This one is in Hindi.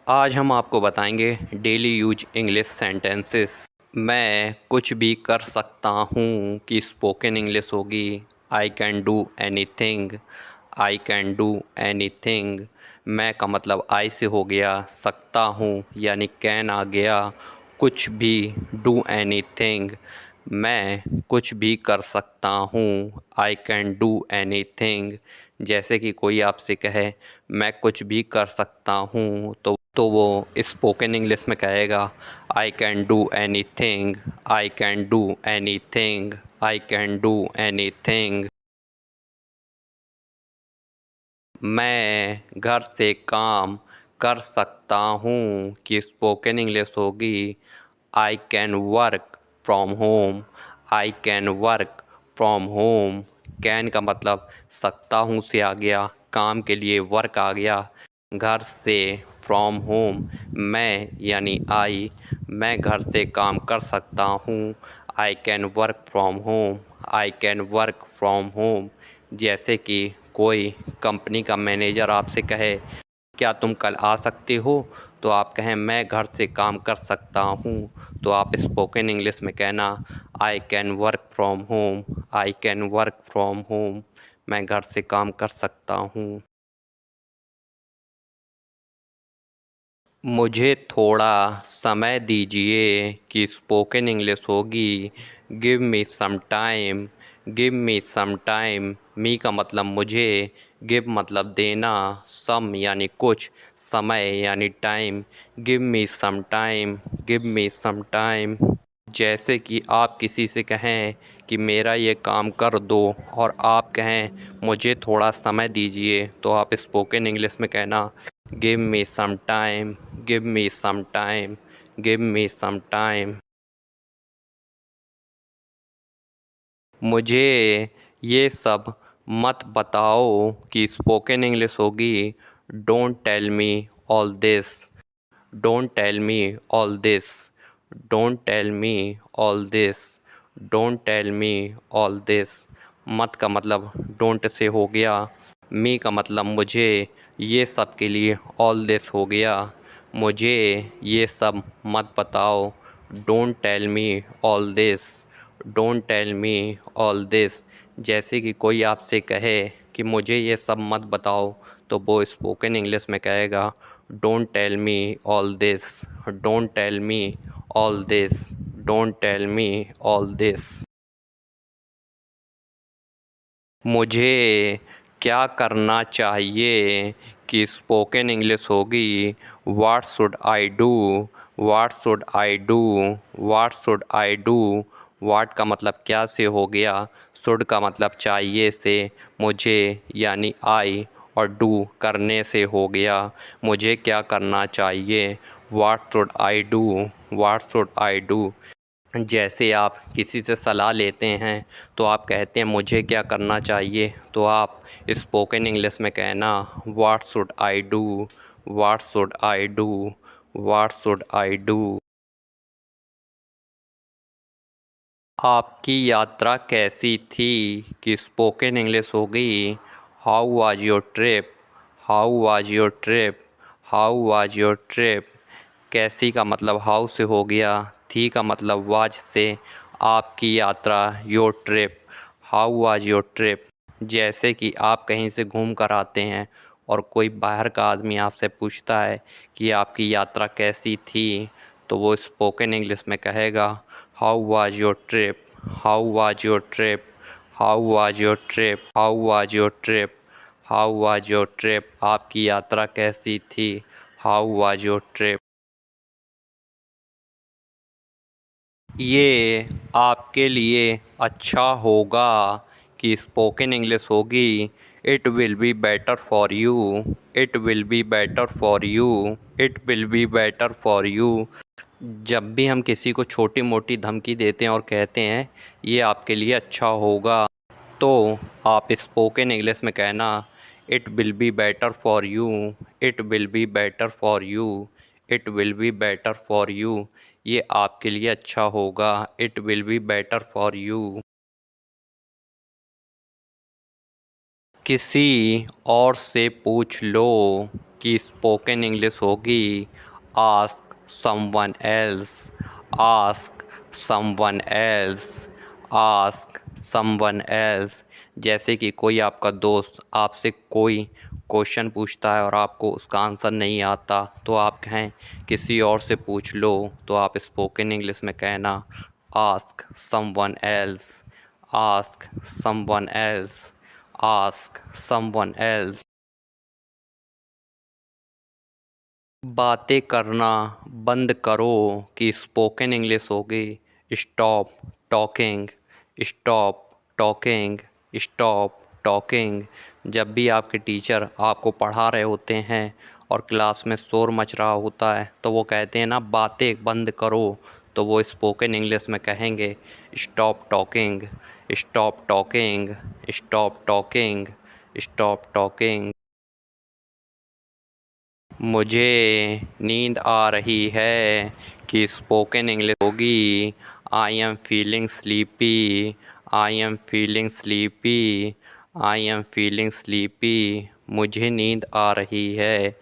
आज हम आपको बताएंगे डेली यूज इंग्लिश सेंटेंसेस। मैं कुछ भी कर सकता हूँ कि स्पोकन इंग्लिश होगी I can do anything. I can do anything. मैं का मतलब आई से हो गया, सकता हूँ यानी कैन आ गया, कुछ भी डू एनीथिंग। मैं कुछ भी कर सकता हूँ आई कैन डू एनीथिंग। जैसे कि कोई आपसे कहे मैं कुछ भी कर सकता हूँ तो वो स्पोकन इंग्लिश में कहेगा I can do anything. I can do anything. I can do anything. मैं घर से काम कर सकता हूँ कि स्पोकन इंग्लिश होगी I can work from home. I can work from home. Can का मतलब सकता हूँ से आ गया, काम के लिए वर्क आ गया, घर से फ्रॉम होम मैं यानी आई, मैं घर से काम कर सकता हूँ I can work from home. I can work from home. जैसे कि कोई कंपनी का मैनेजर आपसे कहे क्या तुम कल आ सकते हो, तो आप कहें मैं घर से काम कर सकता हूँ, तो आप स्पोकन इंग्लिश में कहना I can work from home. I can work from home. मैं घर से काम कर सकता हूँ। मुझे थोड़ा समय दीजिए कि स्पोकन इंग्लिश होगी give me some time. Give me some time. Me का मतलब मुझे, गिव मतलब देना, सम यानी कुछ, समय यानी time. Give me some time. Give me some time. जैसे कि आप किसी से कहें कि मेरा ये काम कर दो और आप कहें मुझे थोड़ा समय दीजिए, तो आप स्पोकन इंग्लिश में कहना give me some time. Give me some time. Give me some time. मुझे ये सब मत बताओ कि स्पोकन इंग्लिश होगी don't tell me all this. Don't tell me all this. Don't tell me all this. Don't tell me all this. मत का मतलब डोंट से हो गया, मी का मतलब मुझे, ये सब के लिए ऑल दिस हो गया। मुझे ये सब मत बताओ don't tell me all this. Don't tell me all this. जैसे कि कोई आपसे कहे कि मुझे ये सब मत बताओ, तो वो स्पोकन इंग्लिश में कहेगा don't tell me all this. Don't tell me all this. Don't tell me all this. मुझे क्या करना चाहिए कि स्पोकन इंग्लिश होगी what should I do. What should I do. What should I do. What का मतलब क्या से हो गया, शुड का मतलब चाहिए से, मुझे यानी आई, और डू करने से हो गया। मुझे क्या करना चाहिए what should I do. What should I do. जैसे आप किसी से सलाह लेते हैं तो आप कहते हैं मुझे क्या करना चाहिए, तो आप स्पोकन इंग्लिश में कहना what should I do. What should I do. What should I do. आपकी यात्रा कैसी थी कि स्पोकन इंग्लिश होगी how was your trip. How was your trip. How was your trip. कैसी का मतलब हाउ से हो गया, थी का मतलब वाज से, आपकी यात्रा your trip. How was your trip. जैसे कि आप कहीं से घूम कर आते हैं और कोई बाहर का आदमी आपसे पूछता है कि आपकी यात्रा कैसी थी, तो वो स्पोकन इंग्लिश में कहेगा how was your trip. How was your trip. How was your trip. How was your trip. How was your trip. आपकी यात्रा कैसी थी। How was your trip. ये आपके लिए अच्छा होगा कि स्पोकन इंग्लिश होगी it will be better for you. It will be better for you. It will be better for you. जब भी हम किसी को छोटी मोटी धमकी देते हैं और कहते हैं ये आपके लिए अच्छा होगा, तो आप स्पोकन इंग्लिश में कहना it will be better for you. It will be better for you. It will be better for you. ये आपके लिए अच्छा होगा। It will be better for you. किसी और से पूछ लो। कि स्पोकन इंग्लिश होगी ask someone else, ask someone else, ask someone else. जैसे कि कोई आपका दोस्त आपसे कोई क्वेश्चन पूछता है और आपको उसका आंसर नहीं आता तो आप कहें किसी और से पूछ लो, तो आप स्पोकन इंग्लिश में कहना ask someone else, ask someone else, ask someone else. बातें करना बंद करो कि स्पोकन इंग्लिश होगी stop talking, stop talking, stop talking. जब भी आपके टीचर आपको पढ़ा रहे होते हैं और क्लास में शोर मच रहा होता है तो वो कहते हैं ना बातें बंद करो, तो वो स्पोकन इंग्लिश में कहेंगे stop talking, stop talking, stop talking, stop talking. मुझे नींद आ रही है कि स्पोकन इंग्लिश होगी I am feeling sleepy, I am feeling sleepy, I am feeling sleepy. मुझे नींद आ रही है।